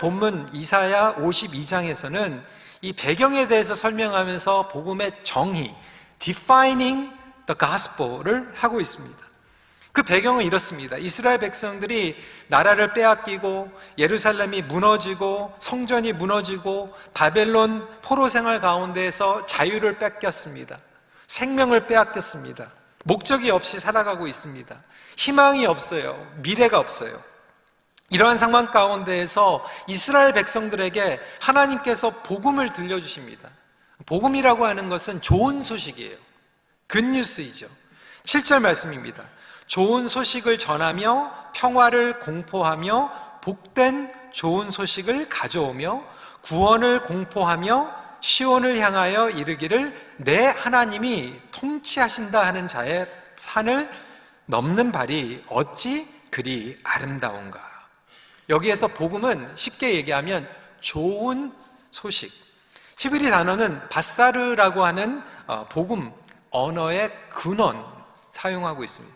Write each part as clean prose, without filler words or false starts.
본문 이사야 52장에서는 이 배경에 대해서 설명하면서 복음의 정의, defining the gospel을 하고 있습니다. 그 배경은 이렇습니다. 이스라엘 백성들이 나라를 빼앗기고 예루살렘이 무너지고 성전이 무너지고 바벨론 포로 생활 가운데에서 자유를 뺏겼습니다. 생명을 빼앗겼습니다. 목적이 없이 살아가고 있습니다. 희망이 없어요. 미래가 없어요. 이러한 상황 가운데에서 이스라엘 백성들에게 하나님께서 복음을 들려주십니다. 복음이라고 하는 것은 좋은 소식이에요. 굿뉴스이죠. 7절 말씀입니다. 좋은 소식을 전하며 평화를 공포하며 복된 좋은 소식을 가져오며 구원을 공포하며 시온을 향하여 이르기를 내 하나님이 통치하신다 하는 자의 산을 넘는 발이 어찌 그리 아름다운가. 여기에서 복음은 쉽게 얘기하면 좋은 소식. 히브리 단어는 바사르라고 하는 복음 언어의 근원 사용하고 있습니다.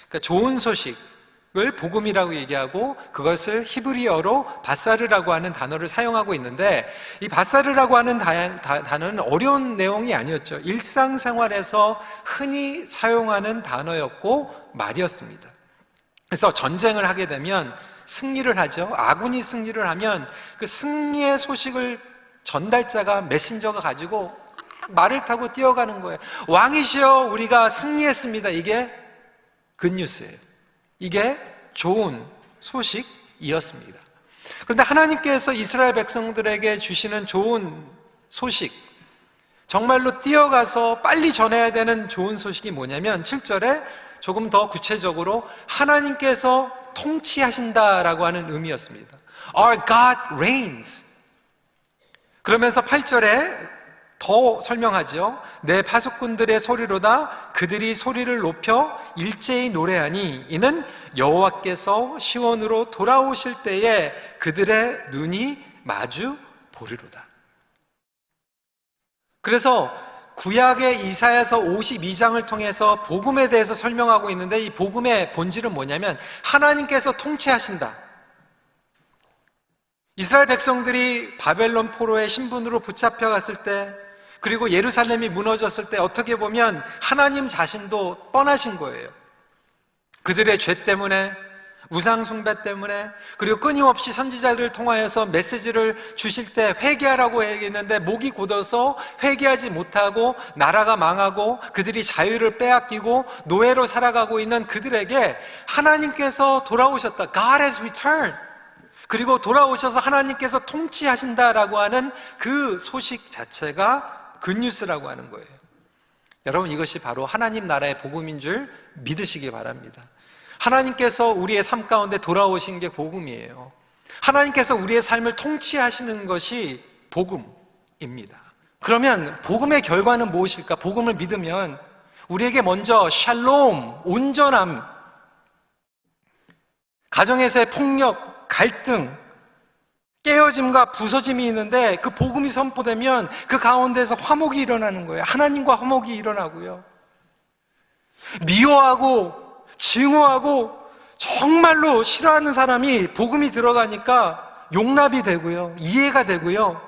그러니까 좋은 소식을 복음이라고 얘기하고 그것을 히브리어로 바사르라고 하는 단어를 사용하고 있는데, 이 바사르라고 하는 단어는 어려운 내용이 아니었죠. 일상생활에서 흔히 사용하는 단어였고 말이었습니다. 그래서 전쟁을 하게 되면 승리를 하죠. 아군이 승리를 하면 그 승리의 소식을 전달자가 메신저가 가지고 말을 타고 뛰어가는 거예요. 왕이시여 우리가 승리했습니다. 이게 굿뉴스예요. 이게 좋은 소식이었습니다. 그런데 하나님께서 이스라엘 백성들에게 주시는 좋은 소식, 정말로 뛰어가서 빨리 전해야 되는 좋은 소식이 뭐냐면 7절에 조금 더 구체적으로 하나님께서 통치하신다라고 하는 의미였습니다. Our God reigns. 그러면서 8절에 더 설명하죠. 내 파수꾼들의 소리로다 그들이 소리를 높여 일제히 노래하니 이는 여호와께서 시온으로 돌아오실 때에 그들의 눈이 마주 보리로다. 그래서 구약의 이사야서 52장을 통해서 복음에 대해서 설명하고 있는데, 이 복음의 본질은 뭐냐면 하나님께서 통치하신다. 이스라엘 백성들이 바벨론 포로의 신분으로 붙잡혀 갔을 때, 그리고 예루살렘이 무너졌을 때 어떻게 보면 하나님 자신도 떠나신 거예요. 그들의 죄 때문에, 우상 숭배 때문에, 그리고 끊임없이 선지자들을 통하여서 메시지를 주실 때 회개하라고 얘기했는데 목이 곧어서 회개하지 못하고 나라가 망하고 그들이 자유를 빼앗기고 노예로 살아가고 있는 그들에게 하나님께서 돌아오셨다. God has returned. 그리고 돌아오셔서 하나님께서 통치하신다라고 하는 그 소식 자체가 굿뉴스라고 하는 거예요. 여러분, 이것이 바로 하나님 나라의 복음인 줄 믿으시기 바랍니다. 하나님께서 우리의 삶 가운데 돌아오신 게 복음이에요. 하나님께서 우리의 삶을 통치하시는 것이 복음입니다. 그러면 복음의 결과는 무엇일까? 복음을 믿으면 우리에게 먼저 샬롬, 온전함, 가정에서의 폭력, 갈등, 깨어짐과 부서짐이 있는데 그 복음이 선포되면 그 가운데서 화목이 일어나는 거예요. 하나님과 화목이 일어나고요. 미워하고 증오하고 정말로 싫어하는 사람이 복음이 들어가니까 용납이 되고요, 이해가 되고요,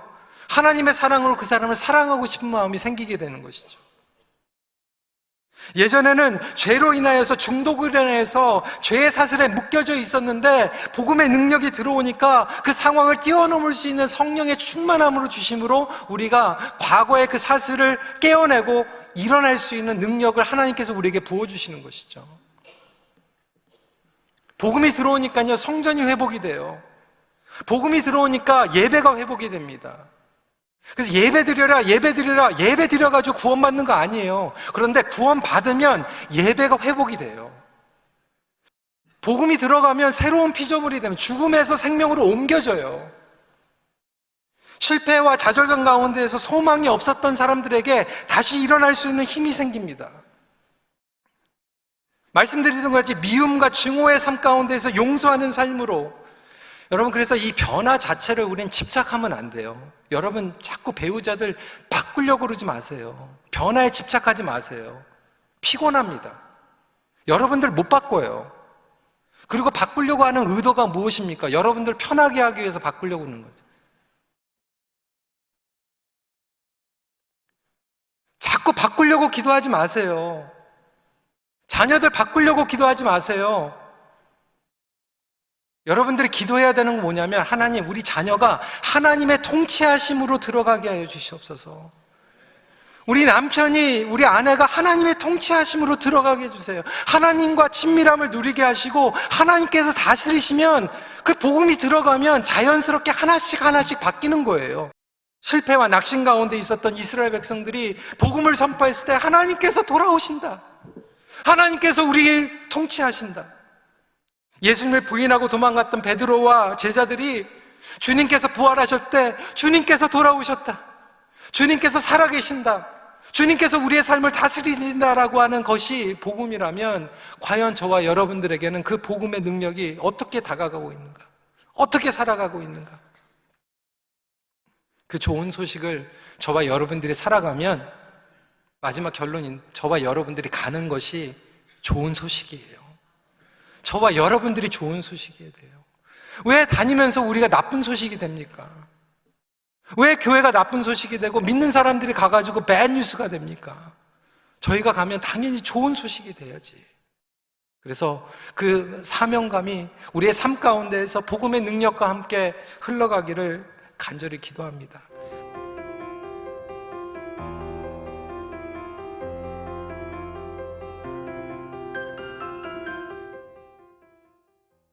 하나님의 사랑으로 그 사람을 사랑하고 싶은 마음이 생기게 되는 것이죠. 예전에는 죄로 인하여서 중독으로 인해서 죄의 사슬에 묶여져 있었는데 복음의 능력이 들어오니까 그 상황을 뛰어넘을 수 있는 성령의 충만함으로 주심으로 우리가 과거의 그 사슬을 깨어내고 일어날 수 있는 능력을 하나님께서 우리에게 부어주시는 것이죠. 복음이 들어오니까요, 성전이 회복이 돼요. 복음이 들어오니까 예배가 회복이 됩니다. 그래서 예배 드려라, 예배 드려라, 예배 드려가지고 구원받는 거 아니에요. 그런데 구원받으면 예배가 회복이 돼요. 복음이 들어가면 새로운 피조물이 되면 죽음에서 생명으로 옮겨져요. 실패와 좌절감 가운데에서 소망이 없었던 사람들에게 다시 일어날 수 있는 힘이 생깁니다. 말씀드리던 것같이 미움과 증오의 삶 가운데에서 용서하는 삶으로, 여러분, 그래서 이 변화 자체를 우리는 집착하면 안 돼요. 여러분, 자꾸 배우자들 바꾸려고 그러지 마세요. 변화에 집착하지 마세요. 피곤합니다. 여러분들 못 바꿔요. 그리고 바꾸려고 하는 의도가 무엇입니까? 여러분들 편하게 하기 위해서 바꾸려고 하는 거죠. 자꾸 바꾸려고 기도하지 마세요. 자녀들 바꾸려고 기도하지 마세요. 여러분들이 기도해야 되는 건 뭐냐면, 하나님, 우리 자녀가 하나님의 통치하심으로 들어가게 하여 주시옵소서. 우리 남편이, 우리 아내가 하나님의 통치하심으로 들어가게 해주세요. 하나님과 친밀함을 누리게 하시고 하나님께서 다스리시면 그 복음이 들어가면 자연스럽게 하나씩 하나씩 바뀌는 거예요. 실패와 낙심 가운데 있었던 이스라엘 백성들이 복음을 선포했을 때 하나님께서 돌아오신다. 하나님께서 우리를 통치하신다. 예수님을 부인하고 도망갔던 베드로와 제자들이 주님께서 부활하실 때 주님께서 돌아오셨다. 주님께서 살아계신다. 주님께서 우리의 삶을 다스리신다라고 하는 것이 복음이라면 과연 저와 여러분들에게는 그 복음의 능력이 어떻게 다가가고 있는가? 어떻게 살아가고 있는가? 그 좋은 소식을 저와 여러분들이 살아가면 마지막 결론인 저와 여러분들이 가는 것이 좋은 소식이에요. 저와 여러분들이 좋은 소식이어야 돼요. 왜 다니면서 우리가 나쁜 소식이 됩니까? 왜 교회가 나쁜 소식이 되고 믿는 사람들이 가가지고 배드 뉴스가 됩니까? 저희가 가면 당연히 좋은 소식이 돼야지. 그래서 그 사명감이 우리의 삶 가운데에서 복음의 능력과 함께 흘러가기를 간절히 기도합니다.